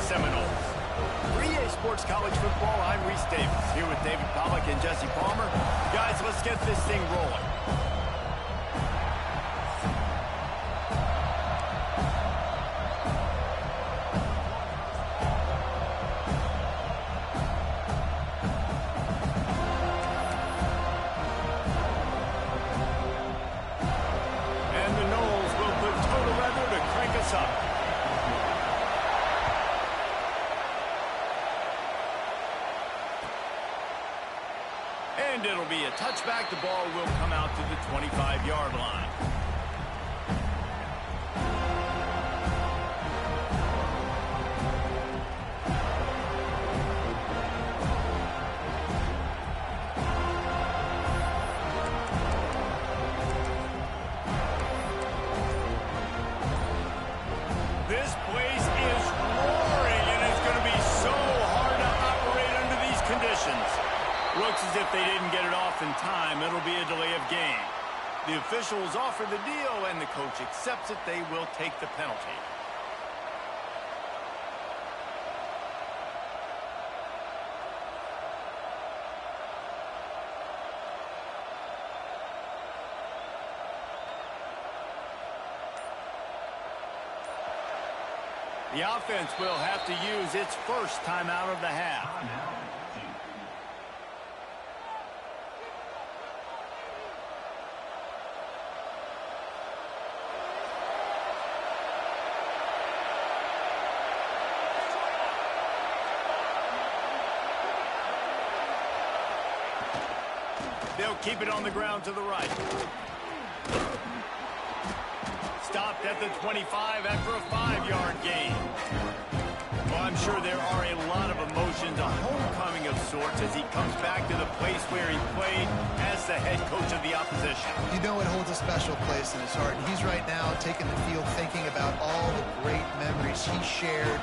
Seminoles. For EA Sports College Football, I'm Reese Davis, here with David Pollack and Jesse Palmer. Guys, let's get this thing rolling. And it'll be a touchback. The ball will come out to the 25-yard line. This place is roaring, and it's going to be so hard to operate under these conditions. Looks as if they didn't get it off in time. It'll be a delay of game. The officials offer the deal, and the coach accepts it. They will take the penalty. The offense will have to use its first timeout of the half. They'll keep it on the ground to the right. Stopped at the 25 after a 5-yard gain. Well, I'm sure there are a lot of emotions, a homecoming of sorts, as he comes back to the place where he played as the head coach of the opposition. You know it holds a special place in his heart. He's right now taking the field thinking about all the great memories he shared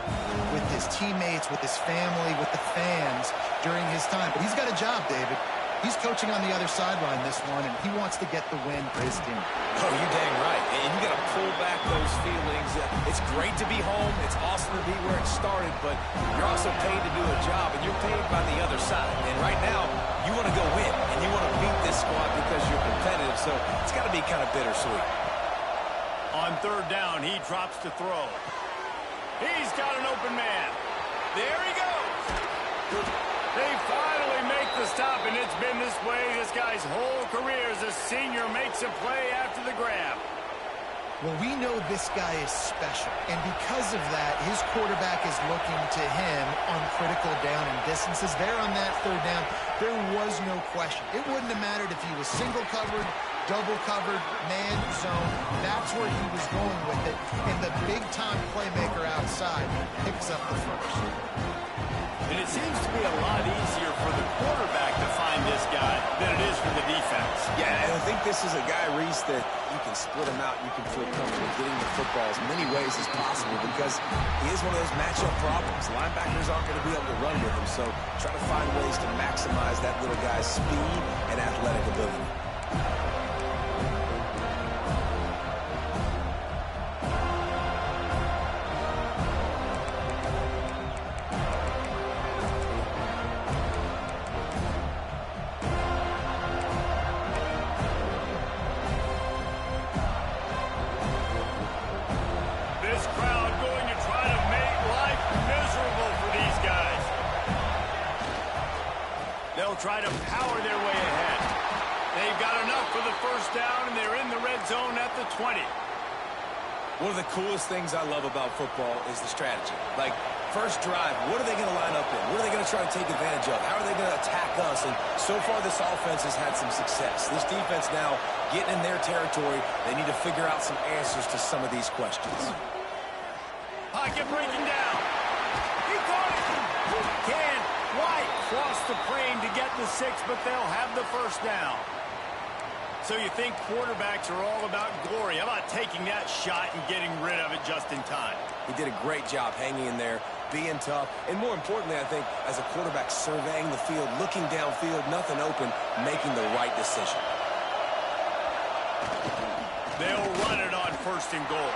with his teammates, with his family, with the fans during his time. But he's got a job, David. He's coaching on the other sideline this one, and he wants to get the win for his team. Oh, you're dang right. And you got to pull back those feelings. It's great to be home. It's awesome to be where it started, but you're also paid to do a job, and you're paid by the other side. And right now, you want to go win, and you want to beat this squad because you're competitive, so it's got to be kind of bittersweet. On third down, he drops to throw. He's got an open man. There he goes. They finally make the stop, and it's been this way this guy's whole career as a senior makes a play after the grab. Well, we know this guy is special, and because of that, his quarterback is looking to him on critical down and distances. There on that third down, there was no question. It wouldn't have mattered if he was single covered, double covered, man zone. That's where he was going with it, and the big-time playmaker outside picks up the first. And it seems to be a lot easier for the quarterback to find this guy than it is for the defense. Yeah, and I think this is a guy, Reese, that you can split him out. You can feel comfortable getting the football as many ways as possible because he is one of those matchup problems. Linebackers aren't going to be able to run with him, so try to find ways to maximize that little guy's speed and athletic ability. Try to power their way ahead. They've got enough for the first down, and they're in the red zone at the 20. One of the coolest things I love about football is the strategy. Like, first drive, what are they going to line up in? What are they going to try to take advantage of? How are they going to attack us? And so far, this offense has had some success. This defense now getting in their territory. They need to figure out some answers to some of these questions. Pocket breaking down. He caught it. Can White cross the frame to get the 6, but they'll have the first down. So you think quarterbacks are all about glory. How about taking that shot and getting rid of it just in time? He did a great job hanging in there, being tough, and more importantly, I think, as a quarterback, surveying the field, looking downfield, nothing open, making the right decision. They'll run it on first and goal.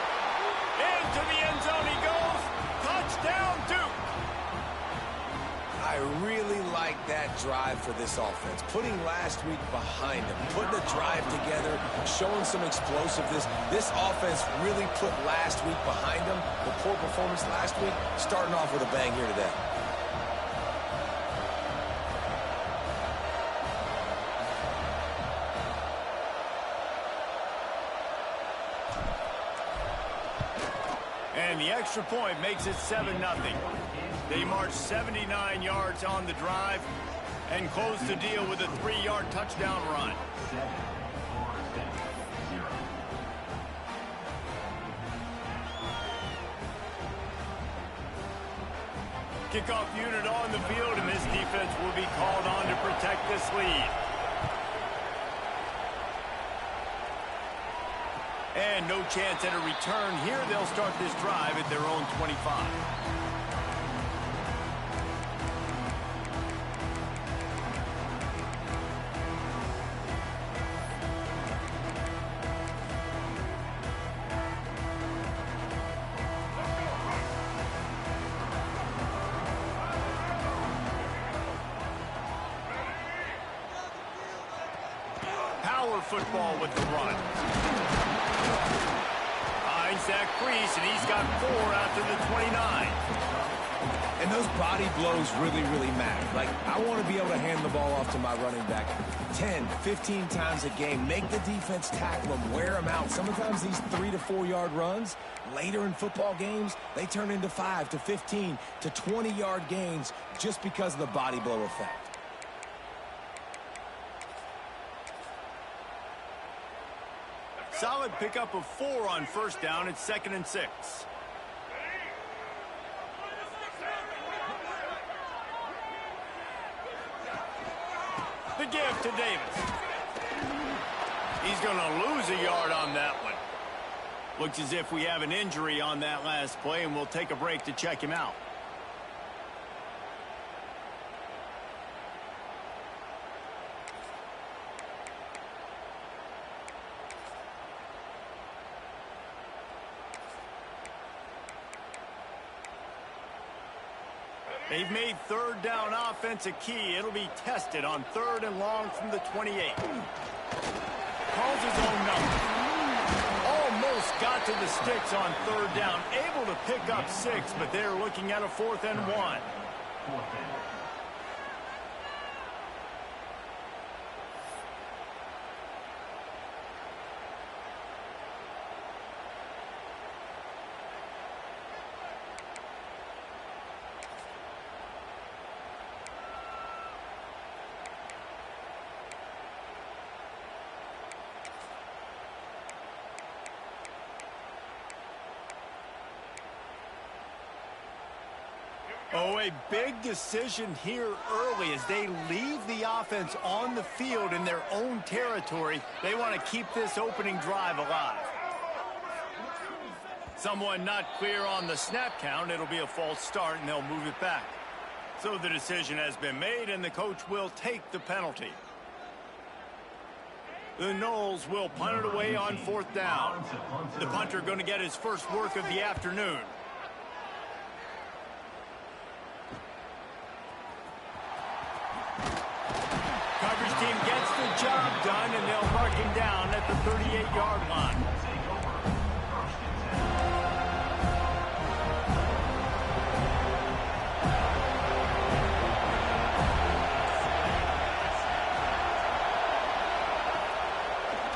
Into the end zone he goes. Touchdown, Duke! I really like that drive for this offense. Putting last week behind them, putting a drive together, showing some explosiveness. This offense really put last week behind them. The poor performance last week, starting off with a bang here today. And the extra point makes it 7-0. They march 79 yards on the drive and close the deal with a 3-yard touchdown run. Kickoff unit on the field, and this defense will be called on to protect this lead. And no chance at a return here. They'll start this drive at their own 25. Power football with the run. Finds that crease, and he's got 4 out to the 29. And those body blows really, really matter. Like, I want to be able to hand the ball off to my running back 10, 15 times a game. Make the defense tackle him, wear him out. Sometimes these 3 to 4 yard runs, later in football games, they turn into 5 to 15 to 20 yard gains just because of the body blow effect. Solid pickup of 4 on first down. It's 2nd and 6. The give to Davis. He's going to lose a yard on that one. Looks as if we have an injury on that last play, and we'll take a break to check him out. They've made 3rd down offense a key. It'll be tested on 3rd and long from the 28. Calls his own number. Almost got to the sticks on 3rd down. Able to pick up 6, but they're looking at a 4th and 1. Oh, a big decision here early as they leave the offense on the field in their own territory. They want to keep this opening drive alive. Someone not clear on the snap count. It'll be a false start, and they'll move it back. So the decision has been made, and the coach will take the penalty. The Noles will punt it away on 4th down. The punter going to get his first work of the afternoon. Coverage team gets the job done, and they'll mark him down at the 38-yard line.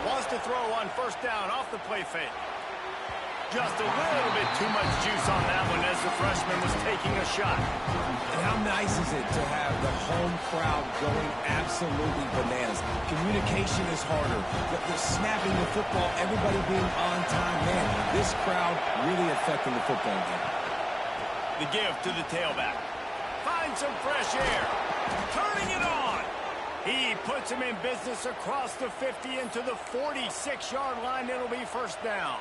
Wants to throw on 1st down off the play fake. Just a little bit too much juice on that one as the freshman was taking a shot. And how nice is it to have the home crowd going absolutely bananas? Communication is harder. The snapping the football, everybody being on time. Man, this crowd really affecting the football game. The give to the tailback. Find some fresh air. Turning it on. He puts him in business across the 50 into the 46-yard line. It'll be 1st down.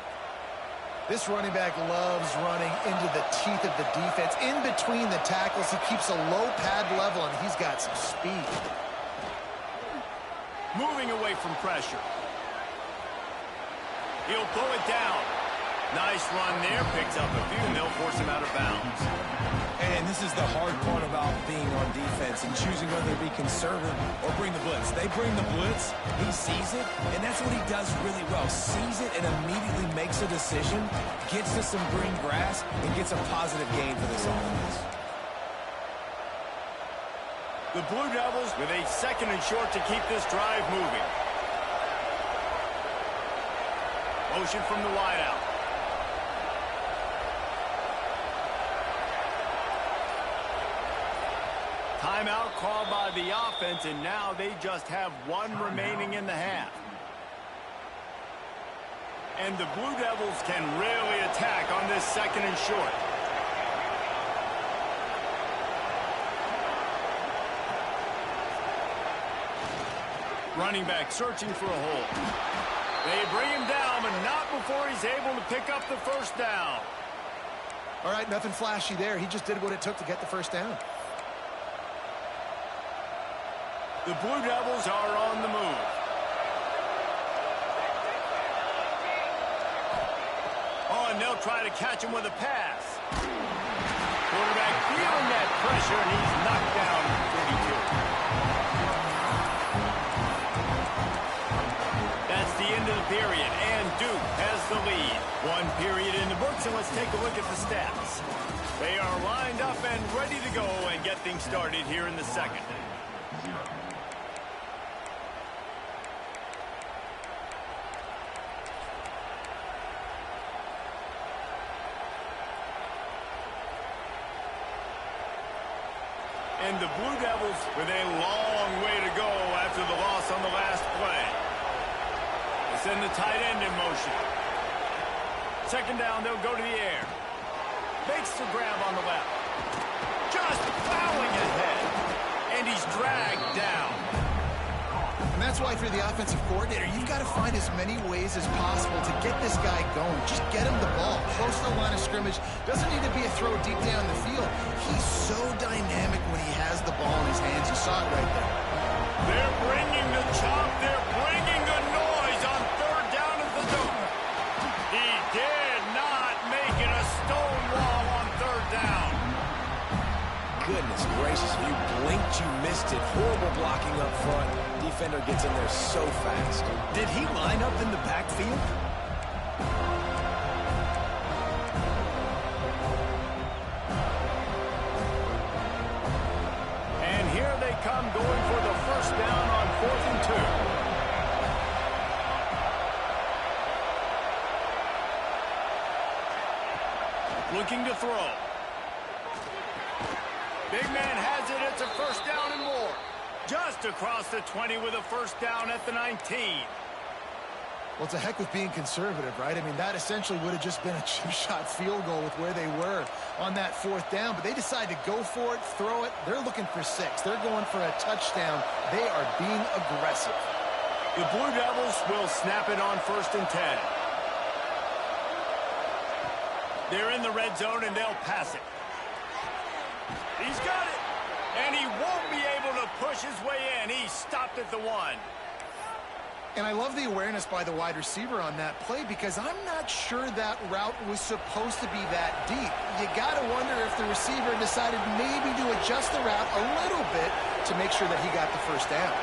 This running back loves running into the teeth of the defense. In between the tackles, he keeps a low pad level, and he's got some speed. Moving away from pressure. He'll pull it down. Nice run there. Picks up a few, and they'll force him out of bounds. And this is the hard part about being on defense and choosing whether to be conservative or bring the blitz. They bring the blitz, he sees it, and that's what he does really well. Sees it and immediately makes a decision, gets to some green grass, and gets a positive gain for this offense. The Blue Devils with a 2nd and short to keep this drive moving. Motion from the wideout. Timeout called by the offense, and now they just have 1 remaining in the half. And the Blue Devils can really attack on this 2nd and short. Running back searching for a hole. They bring him down, but not before he's able to pick up the 1st down. All right, nothing flashy there. He just did what it took to get the 1st down. The Blue Devils are on the move. Oh, and they'll try to catch him with a pass. Quarterback feeling that pressure, and he's knocked down at 42. That's the end of the period, and Duke has the lead. 1 period in the books, and let's take a look at the stats. They are lined up and ready to go and get things started here in the 2nd. And the Blue Devils with a long way to go after the loss on the last play. They send the tight end in motion. 2nd down, they'll go to the air. Makes the grab on the left. Just plowing ahead. And he's dragged down. And that's why, for the offensive coordinator, you've got to find as many ways as possible to get this guy going. Just get him the ball. Close to the line of scrimmage. Doesn't need to be a throw deep down the field. He's so dynamic when he has the ball in his hands. You saw it right there. They're bringing the chop. They're bringing the noise on 3rd down at the Duke. He did not make it a stone wall on 3rd down. Goodness gracious, if you blinked, you missed it. Horrible blocking up front. Defender gets in there so fast. Did he line up in the backfield? And here they come, going for the 1st down on 4th and 2. Looking to throw. Big man has it. It's a 1st down and more. Just across the 20 with a 1st down at the 19. Well, it's a heck with being conservative, right? I mean, that essentially would have just been a chip-shot field goal with where they were on that 4th down. But they decided to go for it, throw it. They're looking for 6. They're going for a touchdown. They are being aggressive. The Blue Devils will snap it on 1st and 10. They're in the red zone, and they'll pass it. He's got it. And he won't be able to push his way in. He stopped at the 1. And I love the awareness by the wide receiver on that play, because I'm not sure that route was supposed to be that deep. You got to wonder if the receiver decided maybe to adjust the route a little bit to make sure that he got the 1st down.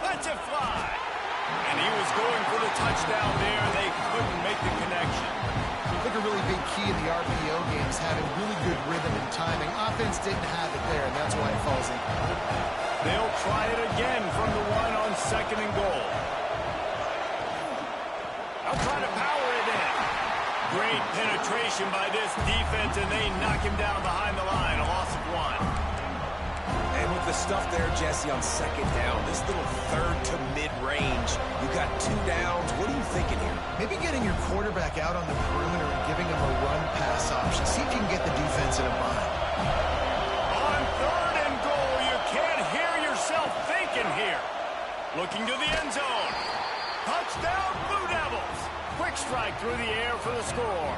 Let's it fly. And he was going for the touchdown there. They couldn't make the connection. I think a really big key in the RPO game is having really good rhythm and timing. Offense didn't have it there, and that's why it falls in. They'll try it again from the 1 on 2nd and goal. I'll try to power it in. Great penetration by this defense, and they knock him down behind the line. A loss of 1. And with the stuff there, Jesse, on 2nd down, this little 3rd to mid-range, you got 2 downs. What are you thinking here? Maybe getting your quarterback out on the perimeter and giving him a run-pass option. See if you can get the defense in a bind. On 3rd and goal, you can't hear yourself thinking here. Looking to the end zone. Touchdown, Blue Devils. Quick strike through the air for the score.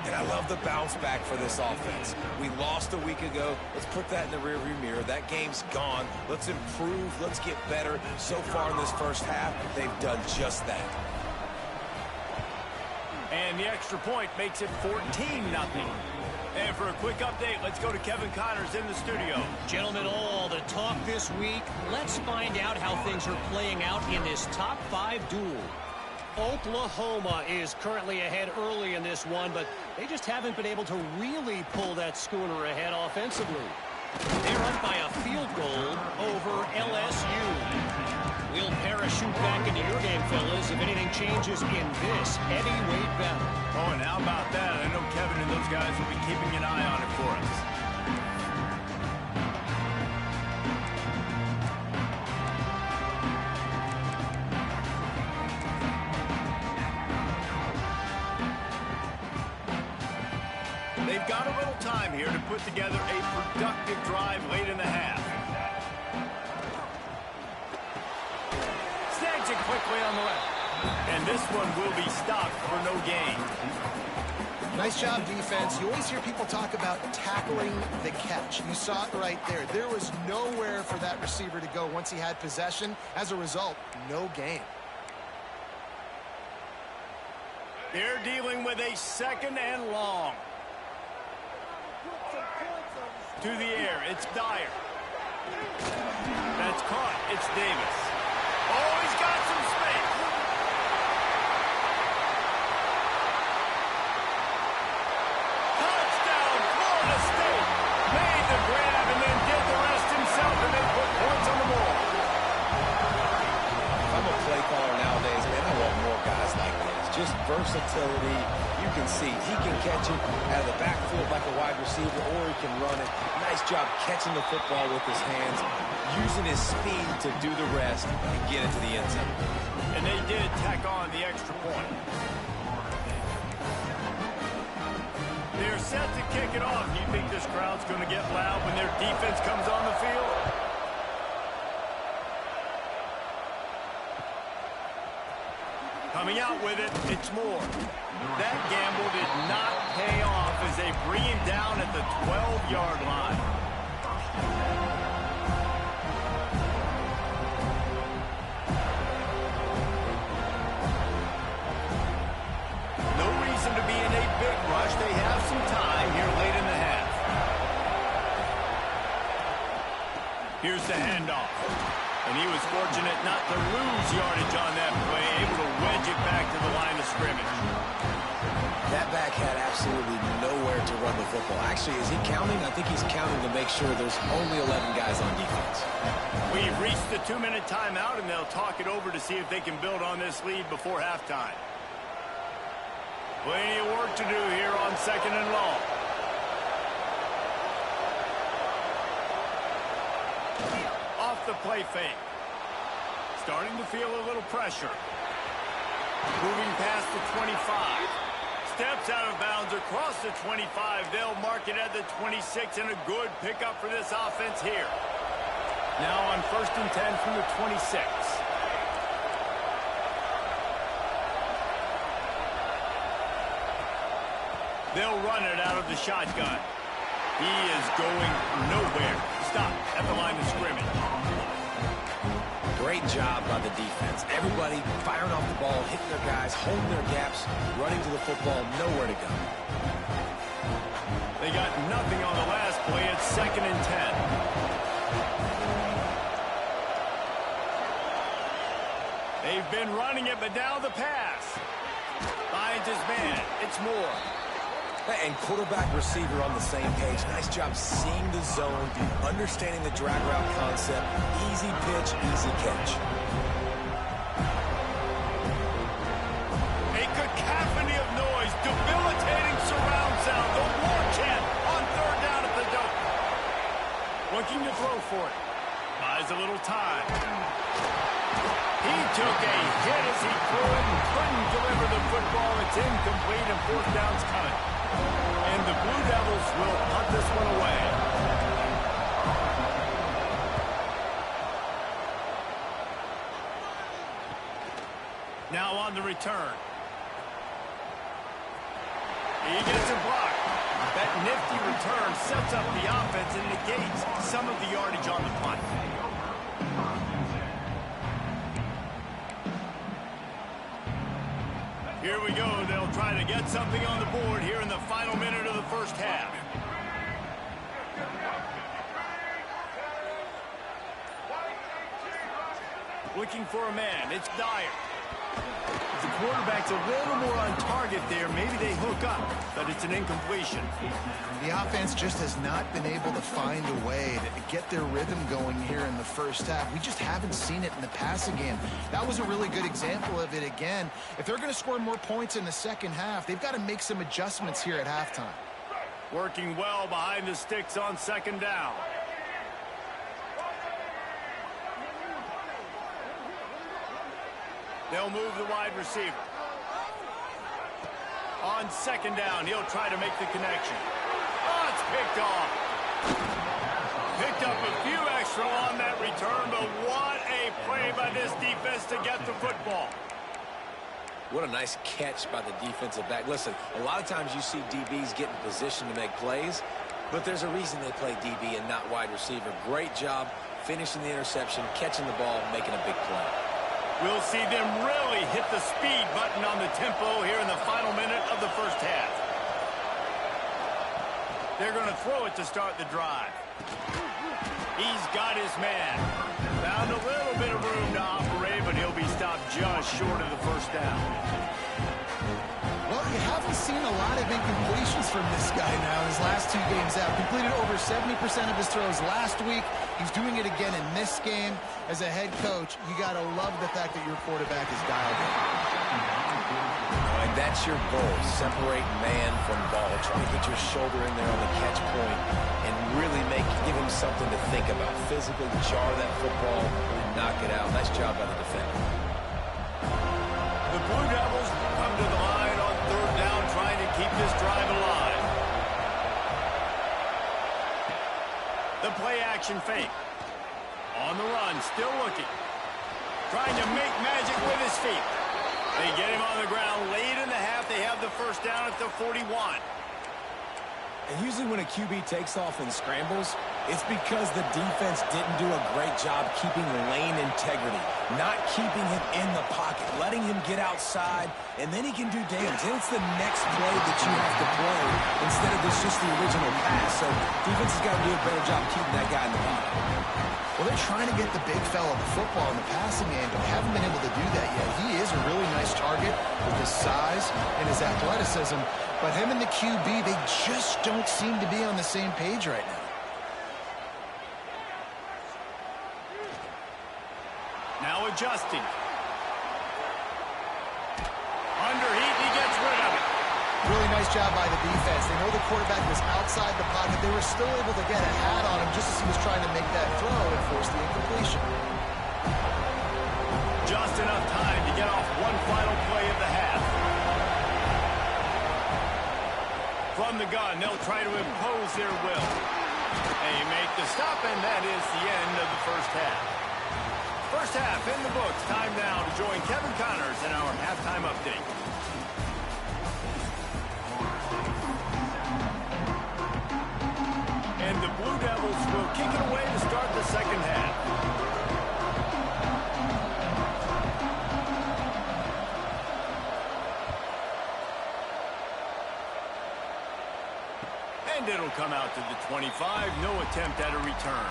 And I love the bounce back for this offense. We lost a week ago. Let's put that in the rearview mirror. That game's gone. Let's improve. Let's get better. So far in this first half, they've done just that. And the extra point makes it 14-0. And for a quick update, let's go to Kevin Connors in the studio. Gentlemen, all the talk this week. Let's find out how things are playing out in this top 5 duel. Oklahoma is currently ahead early in this one, but they just haven't been able to really pull that schooner ahead offensively. They're up by a field goal over LSU. We'll parachute back into your game, fellas, if anything changes in this heavyweight battle. Oh, and how about that? I know Kevin and those guys will be keeping an eye on it for us. They've got a little time here to put together a productive drive late in the half. Snags it quickly on the left. And this one will be stopped for no gain. Nice job, defense. You always hear people talk about tackling the catch. You saw it right there. There was nowhere for that receiver to go once he had possession. As a result, no gain. They're dealing with a 2nd and long. To the air, it's Dyer. That's caught, it's Davis. Oh, he's got some space. Touchdown, Florida State. Made the grab and then did the rest himself, and they put points on the board. If I'm a play caller nowadays, man, I want more guys like this. Just versatility. You can see he can catch it out of the backfield like a wide receiver, or he can run it. Nice job catching the football with his hands, using his speed to do the rest and get into the end zone. And they did tack on the extra point. They're set to kick it off. Do you think this crowd's going to get loud when their defense comes on the field? Coming out with it, it's Moore. That gamble did not pay off as they bring him down at the 12-yard line. No reason to be in a big rush. They have some time here late in the half. Here's the handoff. And he was fortunate not to lose yardage on that play, able to wedge it back to the line of scrimmage. That back had absolutely nowhere to run the football. Actually, is he counting? I think he's counting to make sure there's only 11 guys on defense. We've reached the 2-minute timeout, and they'll talk it over to see if they can build on this lead before halftime. Plenty of work to do here on 2nd and long. Off the play fake. Starting to feel a little pressure. Moving past the 25. Steps out of bounds across the 25. They'll mark it at the 26, and a good pickup for this offense here. Now on 1st and 10 from the 26. They'll run it out of the shotgun. He is going nowhere. Stop at the line of scrimmage. Great job by the defense. Everybody firing off the ball, hitting their guys, holding their gaps, running to the football, nowhere to go. They got nothing on the last play. It's 2nd and 10. They've been running it, but now the pass. Finds his man. It's Moore. And quarterback receiver on the same page. Nice job seeing the zone, understanding the drag route concept. Easy pitch, easy catch. A cacophony of noise, debilitating surround sound. The war chant on 3rd down at the Duke. Looking to throw for it. Buys a little time. He took a hit as he threw it and couldn't deliver the football. It's incomplete and 4th down's coming. And the Blue Devils will punt this one away. Now on the return. He gets a block. That nifty return sets up the offense and negates some of the yardage on the punt. Here we go. They'll try to get something on the board here in the final minute of the first half. Looking for a man. It's Dyer. If the quarterback's a little more on target there, maybe they hook up, but it's an incompletion. The offense just has not been able to find a way to get their rhythm going here in the first half. We just haven't seen it in the passing game. That was a really good example of it again. If they're going to score more points in the second half, they've got to make some adjustments here at halftime. Working well behind the sticks on second down. They'll move the wide receiver. On second down, he'll try to make the connection. Oh, it's picked off. Picked up a few extra on that return, but what a play by this defense to get the football. What a nice catch by the defensive back. Listen, a lot of times you see DBs get in position to make plays, but there's a reason they play DB and not wide receiver. Great job finishing the interception, catching the ball, making a big play. We'll see them really hit the speed button on the tempo here in the final minute of the first half. They're going to throw it to start the drive. He's got his man. Found a little bit of room to operate, but he'll be stopped just short of the first down. Well, you haven't seen a lot of incompletions from this guy now in his last 2 games out. Completed over 70% of his throws last week. He's doing it again in this game. As a head coach, you got to love the fact that your quarterback is dialed in. And that's your goal. Separate man from ball. Try to get your shoulder in there on the catch point and really give him something to think about. Physically jar that football and knock it out. Nice job by the defender. The Blue Devils come to the line on third down, trying to keep this drive alive. The play action fake. On the run, still looking. Trying to make magic with his feet. They get him on the ground late in the half. They have the first down at the 41. And usually when a QB takes off and scrambles, it's because the defense didn't do a great job keeping lane integrity, not keeping him in the pocket, letting him get outside, and then he can do damage. Then it's the next play that you have to play instead of just the original pass. So defense has got to do a better job keeping that guy in the pocket. Well, they're trying to get the big fella the football in the passing game, but haven't been able to do that yet. He is a really nice target with his size and his athleticism, but him and the QB, they just don't seem to be on the same page right now. Now adjusting. Underheat, he gets rid of it. Really nice job by the defense. They know the quarterback was outside the pocket. They were still able to get a hat on him just as he was trying to make that throw and force the incompletion. Just enough time to get off one final play of the half. From the gun, they'll try to impose their will. They make the stop, and that is the end of the first half. First half in the books. Time now to join Kevin Connors in our halftime update. And the Blue Devils will kick it away to start the second half. And it'll come out to the 25. No attempt at a return.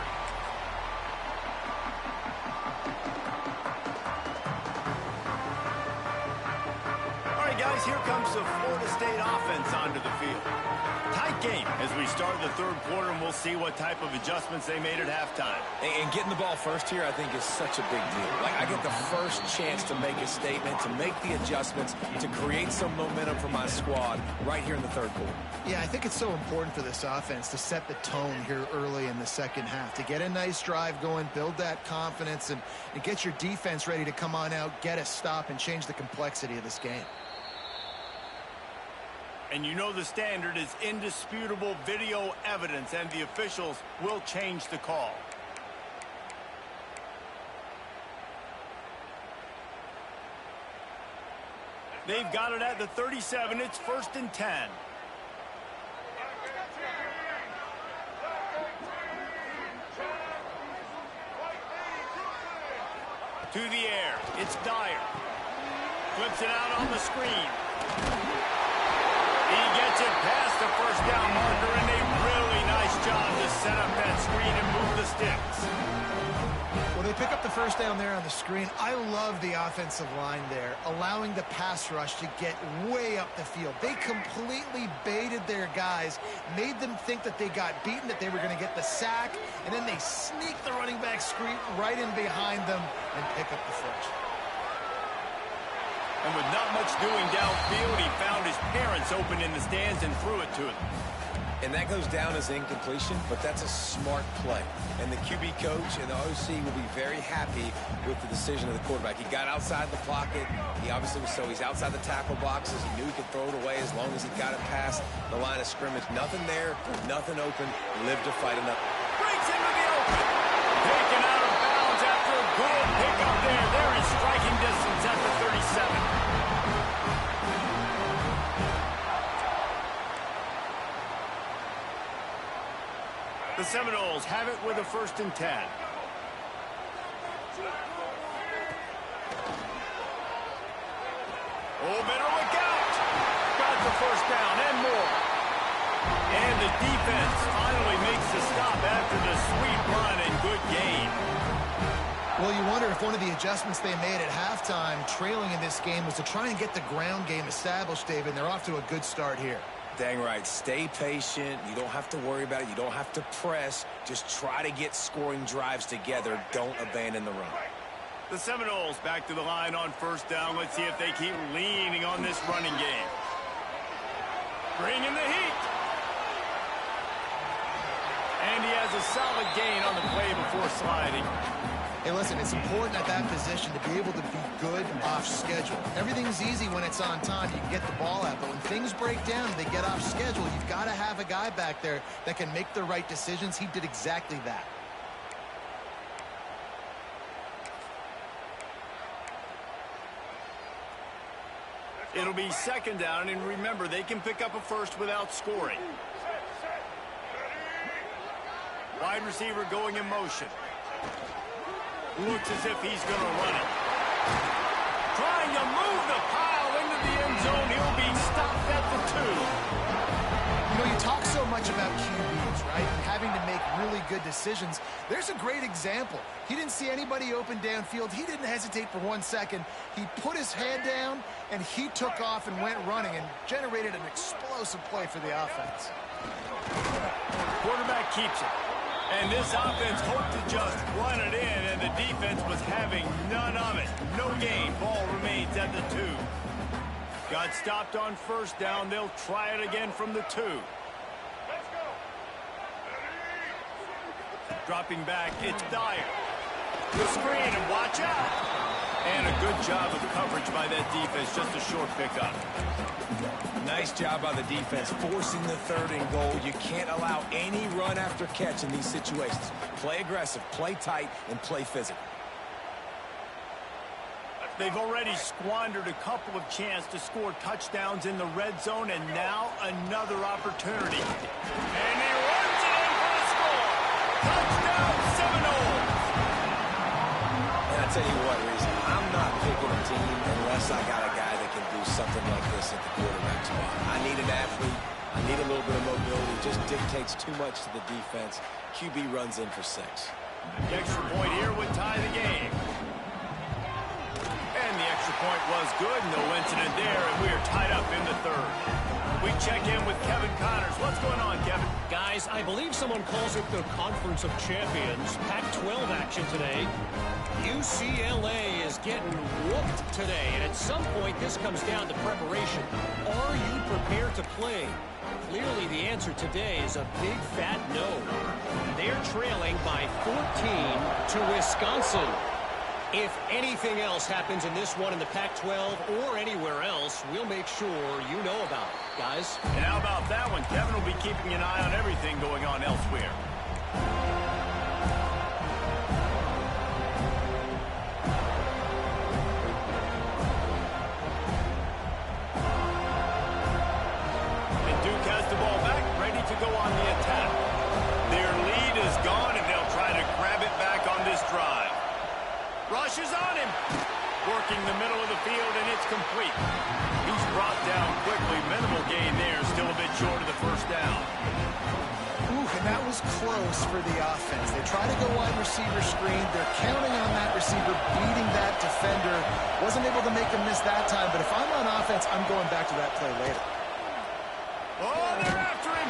All right, guys, here comes the Florida State offense onto the field. Tight game as we start the third quarter, and we'll see what type of adjustments they made at halftime. And getting the ball first here, I think, is such a big deal. Like, I get the first chance to make a statement, to make the adjustments, to create some momentum for my squad right here in the third quarter. Yeah, I think it's so important for this offense to set the tone here early in the second half, to get a nice drive going, build that confidence, and get your defense ready to come on out, get a stop, and change the complexity of this game. And you know the standard is indisputable video evidence, and the officials will change the call. They've got it at the 37. It's 1st and 10. To the air. It's Dyer. Flips it out on the screen. He gets it past the first down marker, and a really nice job to set up that screen and move the sticks. Well, they pick up the first down there on the screen. I love the offensive line there, allowing the pass rush to get way up the field. They completely baited their guys, made them think that they got beaten, that they were going to get the sack, and then they sneak the running back screen right in behind them and pick up the first. And with not much doing downfield, he found his parents open in the stands and threw it to them. And that goes down as incompletion, but that's a smart play. And the QB coach and the OC will be very happy with the decision of the quarterback. He got outside the pocket. He obviously was he's outside the tackle boxes. He knew he could throw it away as long as he got it past the line of scrimmage. Nothing there, nothing open. Live to fight enough. Breaks into the open. Taken out of bounds after a good pickup there. They're in striking distance at the 37. The Seminoles have it with a 1st and 10. Oh, better look out. Got the first down and more. And the defense finally makes the stop after the sweet run and good gain. Well, you wonder if one of the adjustments they made at halftime, trailing in this game, was to try and get the ground game established, David, and they're off to a good start here. Dang right. Stay patient. You don't have to worry about it. You don't have to press. Just try to get scoring drives together. Don't abandon the run. The Seminoles back to the line on 1st down. Let's see if they keep leaning on this running game. Bring in the heat. And he has a solid gain on the play before sliding. Hey, listen, it's important at that position to be able to be good off schedule. Everything's easy when it's on time. You can get the ball out. But when things break down and they get off schedule, you've got to have a guy back there that can make the right decisions. He did exactly that. It'll be 2nd down, and remember, they can pick up a first without scoring. Wide receiver going in motion. Looks as if he's going to run it. Trying to move the pile into the end zone. He'll be stopped at the 2. You know, you talk so much about QBs, right? And having to make really good decisions. There's a great example. He didn't see anybody open downfield. He didn't hesitate for 1 second. He put his head down, and he took off and went running and generated an explosive play for the offense. Quarterback keeps it. And this offense hoped to just run it in, and the defense was having none of it. No gain. Ball remains at the 2. Got stopped on 1st down. They'll try it again from the 2. Dropping back, it's Dyer. The screen, and watch out. And a good job of coverage by that defense. Just a short pickup. Nice job by the defense, forcing the 3rd and goal. You can't allow any run after catch in these situations. Play aggressive, play tight, and play physical. They've already squandered a couple of chances to score touchdowns in the red zone, and now another opportunity. And he runs it in for the score. Touchdown, Seminoles. And I tell you what, Reese, I'm not picking a team unless I got a guy that can do something like this at the quarterback spot. I need an athlete. I need a little bit of mobility. It just dictates too much to the defense. QB runs in for 6. The extra point here would tie the game. And the extra point was good. No incident there, and we are tied up in the 3rd. We check in with Kevin Connors. What's going on, Kevin? Guys, I believe someone calls it the Conference of Champions. Pac-12 action today. UCLA is getting whooped today, and at some point this comes down to preparation. Are you prepared to play? Clearly the answer today is a big fat no. They're trailing by 14 to Wisconsin. If anything else happens in this one in the Pac-12 or anywhere else, we'll make sure you know about it, guys. And how about that one? Kevin will be keeping an eye on everything going on elsewhere. And Duke has the ball back, ready to go on the attack. Their lead is gone, and they'll try to grab it back on this drive. Rushes on him. Working the middle of the field, and it's complete. He's brought down quickly. Minimal gain there. Still a bit short of the first down. Ooh, and that was close for the offense. They try to go wide receiver screen. They're counting on that receiver beating that defender. Wasn't able to make him miss that time, but if I'm on offense, I'm going back to that play later. Oh, they're after him.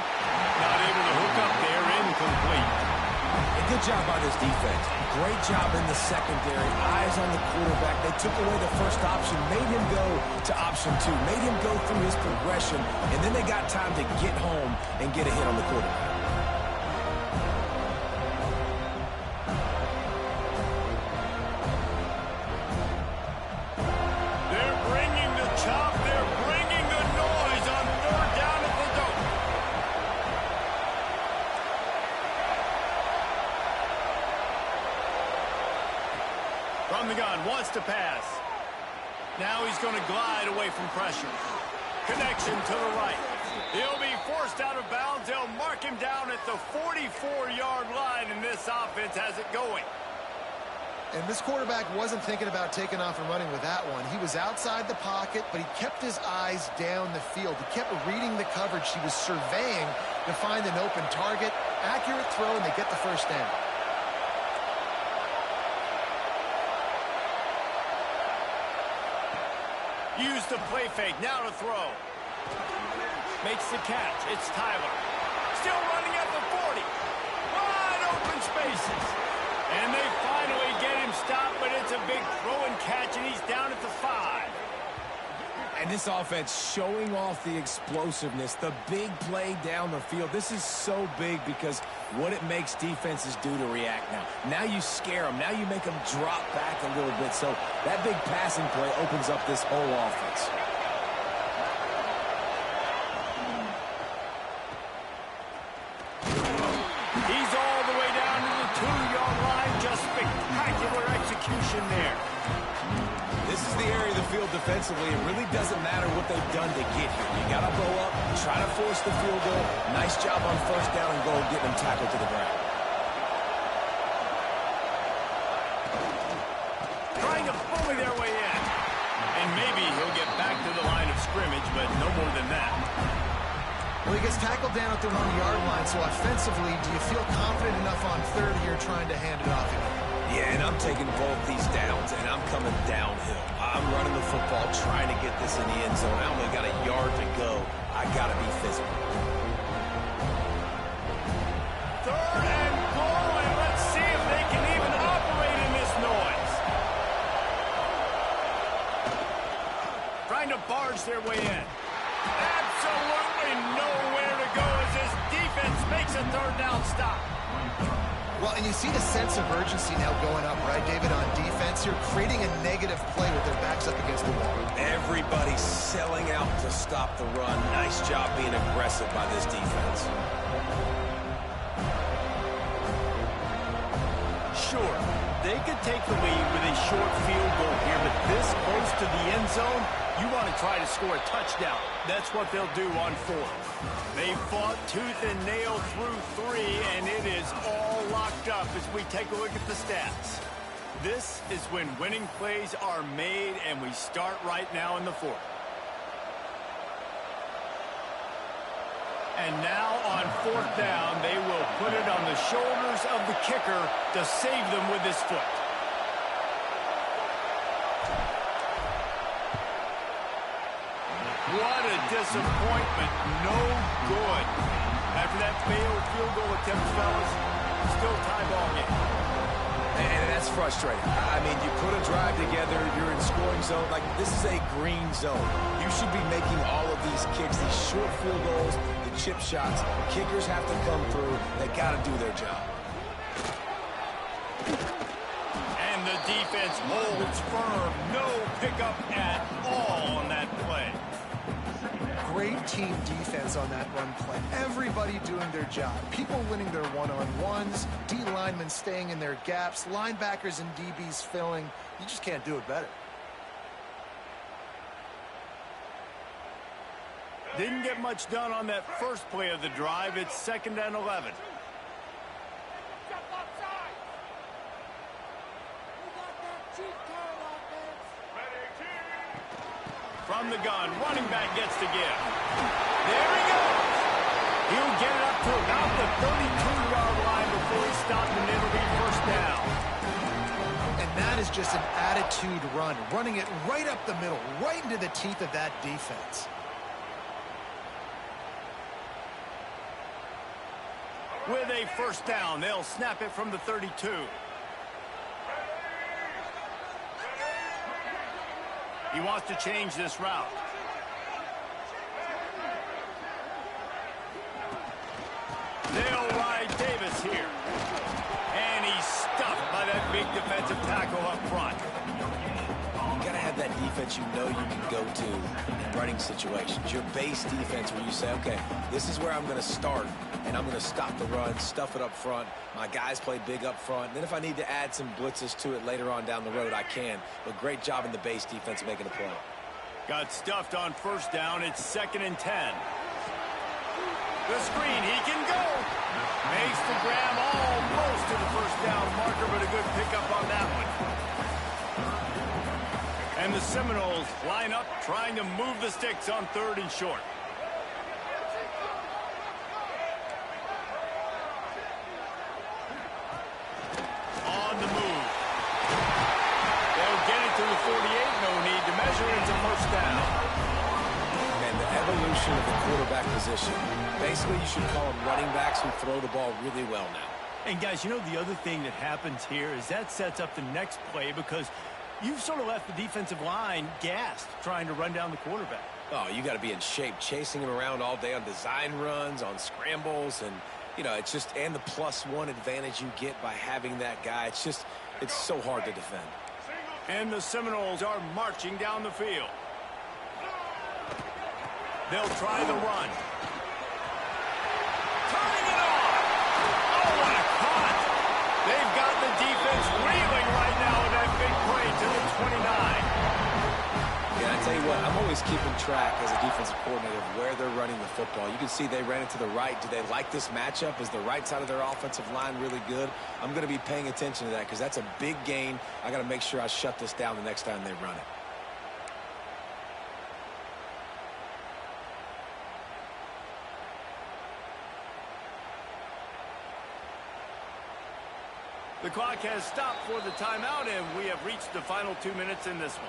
Not able to hook up there. Incomplete. Good job by this defense. Great job in the secondary. Eyes on the quarterback. They took away the first option, made him go to option 2, made him go through his progression, and then they got time to get home and get a hit on the quarterback. They're bringing the chop. They're bringing the noise on third down at the dope. From the gun, wants to pass. Now he's going to glide away from pressure. Connection to the right. He'll be forced out of bounds. They'll mark him down at the 44-yard line, and this offense has it going. And this quarterback wasn't thinking about taking off and running with that one. He was outside the pocket, but he kept his eyes down the field. He kept reading the coverage. He was surveying to find an open target. Accurate throw, and they get the first down. Use the play fake, now to throw. Makes the catch, it's Tyler. Still running at the 40. Wide open spaces. And they finally get him stopped, but it's a big throw and catch, and he's down at the 5. And this offense showing off the explosiveness, the big play down the field. This is so big because what it makes defenses do to react now. Now you scare them. Now you make them drop back a little bit. So that big passing play opens up this whole offense. He's all the way down to the 2-yard line. Just spectacular execution there. This is the area of the field defensively. It really doesn't matter what they've done to get here. You got to go up, try to force the field goal. Nice job on first down and goal, getting them tackled to the ground. Trying to bully their way in. And maybe he'll get back to the line of scrimmage, but no more than that. Well, he gets tackled down at the 1-yard line, so offensively, do you feel confident enough on third here trying to hand it off again? Yeah, and I'm taking both these downs, and I'm coming downhill. I'm running the football, trying to get this in the end zone. I only got a yard to go. I got to be physical. Third and goal, and let's see if they can even operate in this noise. Trying to barge their way in. Absolutely nowhere to go as this defense makes a third down stop. Well, and you see the sense of urgency now going up, right, David, on defense. You're creating a negative play with their backs up against the wall. Everybody's selling out to stop the run. Nice job being aggressive by this defense. Sure, they could take the lead with a short field goal here, but this close to the end zone, you want to try to score a touchdown. That's what they'll do on fourth. They fought tooth and nail through 3, and it is all locked up as we take a look at the stats. This is when winning plays are made, and we start right now in the fourth. And now on fourth down, they will put it on the shoulders of the kicker to save them with his foot. What a disappointment. No good. After that failed field goal attempt, fellas, still tie ball game. And that's frustrating. I mean, you put a drive together, you're in scoring zone. Like, this is a green zone. You should be making all of these kicks, these short field goals, the chip shots. Kickers have to come through. They got to do their job. And the defense holds firm. No pickup at all on that play. Great team defense on that run play. Everybody doing their job. People winning their one-on-ones, D linemen staying in their gaps, linebackers and DBs filling. You just can't do it better. Didn't get much done on that first play of the drive. It's 2nd and 11. From the gun, running back gets to give. There he goes. He'll get it up to about the 32-yard line before he's stopped, and it'll be first down. And that is just an attitude run, running it right up the middle, right into the teeth of that defense. With a first down, they'll snap it from the 32. He wants to change this route. They'll ride Davis here. And he's stuffed by that big defensive tackle up front. You got to have that defense you know you can go to in running situations. Your base defense where you say, okay, this is where I'm going to start, and I'm going to stop the run, stuff it up front. My guys play big up front. And then if I need to add some blitzes to it later on down the road, I can. But great job in the base defense making a play. Got stuffed on first down. It's 2nd and 10. The screen, he can go. Makes the grab almost to the first down marker, but a good pickup on that one. And the Seminoles line up trying to move the sticks on 3rd and short. On the move. They'll get it to the 48. No need to measure. It's a first down. And the evolution of the quarterback position. Basically, you should call them running backs who throw the ball really well now. And guys, you know the other thing that happens here is that sets up the next play because you've sort of left the defensive line gassed trying to run down the quarterback. Oh, you got to be in shape, chasing him around all day on design runs, on scrambles, and, you know, it's just, and the +1 advantage you get by having that guy. It's just, it's so hard to defend. And the Seminoles are marching down the field. They'll try the run. Turning it on. Oh, what a cut. They've got the defense reeling right now with that big play to the 29. Yeah, I tell you what, I'm always keeping track as a defensive coordinator of where they're running the football. You can see they ran it to the right. Do they like this matchup? Is the right side of their offensive line really good? I'm going to be paying attention to that because that's a big gain. I got to make sure I shut this down the next time they run it. The clock has stopped for the timeout, and we have reached the final 2 minutes in this one.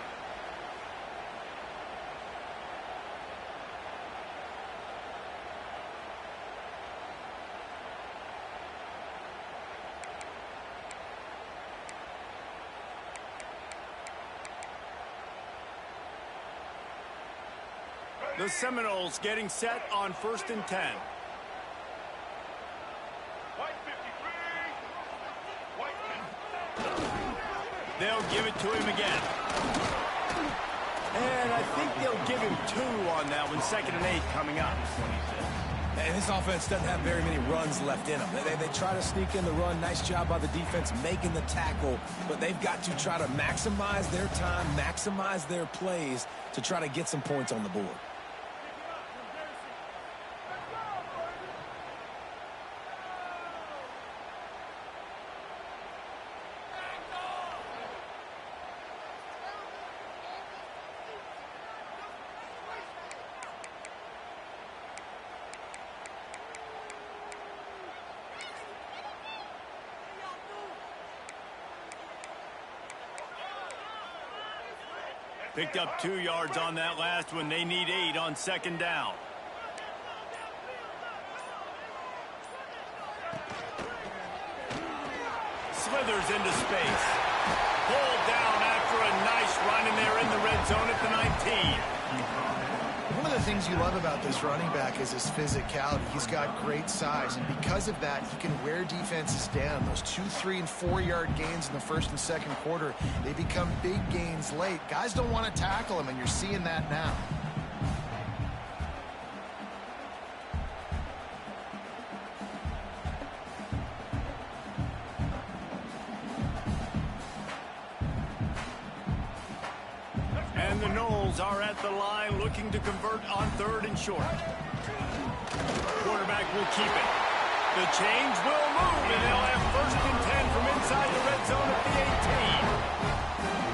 The Seminoles getting set on 1st and 10. They'll give it to him again. And I think they'll give him 2 on that one. 2nd and 8 coming up. And this offense doesn't have very many runs left in them. They try to sneak in the run. Nice job by the defense making the tackle. But they've got to try to maximize their time, maximize their plays to try to get some points on the board. Picked up 2 yards on that last one. They need 8 on 2nd down. Slithers into space. Pulled down after a nice run, and they're in the red zone at the 19. One of the things you love about this running back is his physicality. He's got great size, and because of that, he can wear defenses down. Those 2, 3, and 4-yard gains in the 1st and 2nd quarter, they become big gains late. Guys don't want to tackle him, and you're seeing that now. And the Noles are at the line looking to convert on 3rd and short. Quarterback will keep it. The change will move, and they'll have 1st and 10 from inside the red zone at the 18.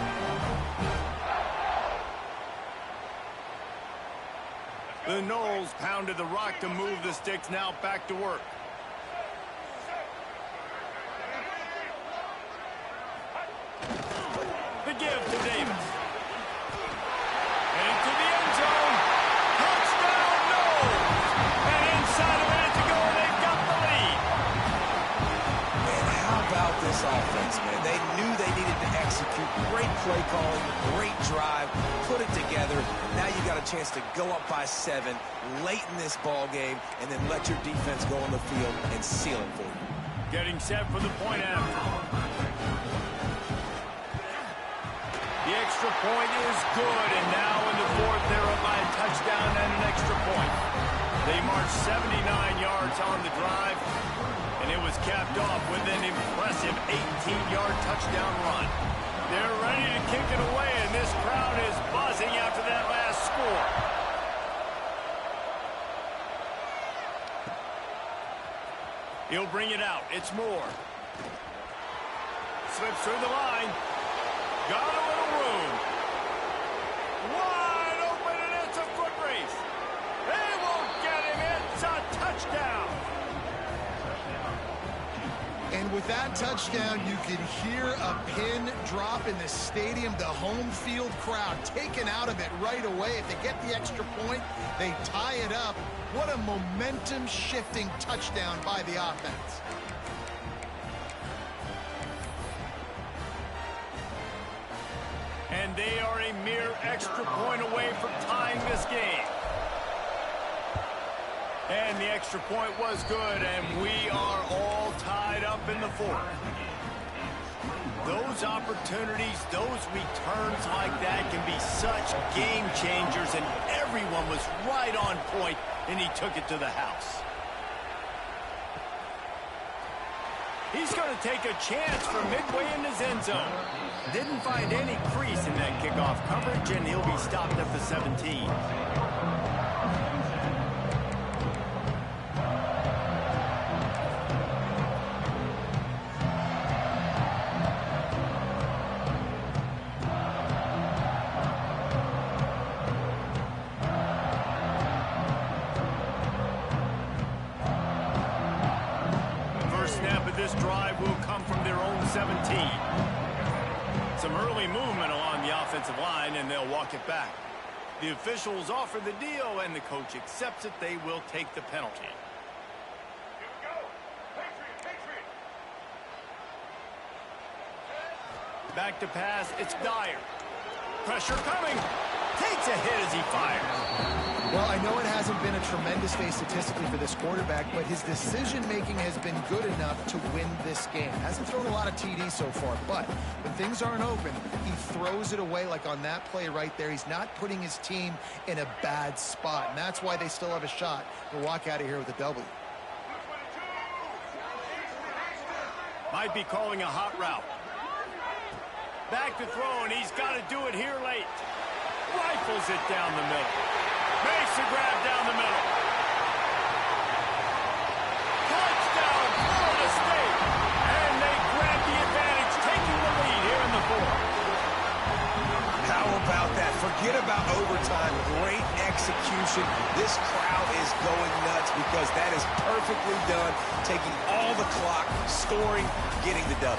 Knowles pounded the rock to move the sticks. Now back to work. The give to Davis. And into the end zone. Touchdown, Knowles. And inside a minute to go, and they've got the lead. Man, how about this offense, man? They knew they needed to execute. Great play calling, great drive, put it together. Now you got a chance to go up by 7 late in this ball game, and then let your defense go on the field and seal it for you. Getting set for the point after. The extra point is good, and now in the fourth, they're up by a touchdown and an extra point. They marched 79 yards on the drive, and it was capped off with an impressive 18-yard touchdown run. They're ready to kick it away, and this crowd is buzzing after that last score. He'll bring it out. It's Moore. Slips through the line. Got a little room. Wide open, and it's a foot race. They won't get him. It's a touchdown. And with that touchdown, you can hear a pin drop in the stadium. The home field crowd taken out of it right away. If they get the extra point, they tie it up. What a momentum-shifting touchdown by the offense. And they are a mere extra point away from tying this game. And the extra point was good, and we are all tied up in the fourth. Those opportunities, those returns like that can be such game changers, and everyone was right on point, and he took it to the house. He's going to take a chance from midway in his end zone. Didn't find any crease in that kickoff coverage, and he'll be stopped at the 17. This drive will come from their own 17. Some early movement along the offensive line, and they'll walk it back. The officials offer the deal, and the coach accepts it. They will take the penalty. Back to pass. It's Dyer. Pressure coming. Takes a hit as he fires. Well, I know it hasn't been a tremendous day statistically for this quarterback, but his decision-making has been good enough to win this game. Hasn't thrown a lot of TDs so far, but when things aren't open, he throws it away like on that play right there. He's not putting his team in a bad spot, and that's why they still have a shot to walk out of here with a W. Might be calling a hot route. Back to throw, and he's got to do it here late. Rifles it down the middle. Makes the grab down the middle. Touchdown, Florida State. And they grab the advantage, taking the lead here in the fourth. How about that? Forget about overtime. Great execution. This crowd is going nuts because that is perfectly done. Taking all the clock, scoring, getting the W.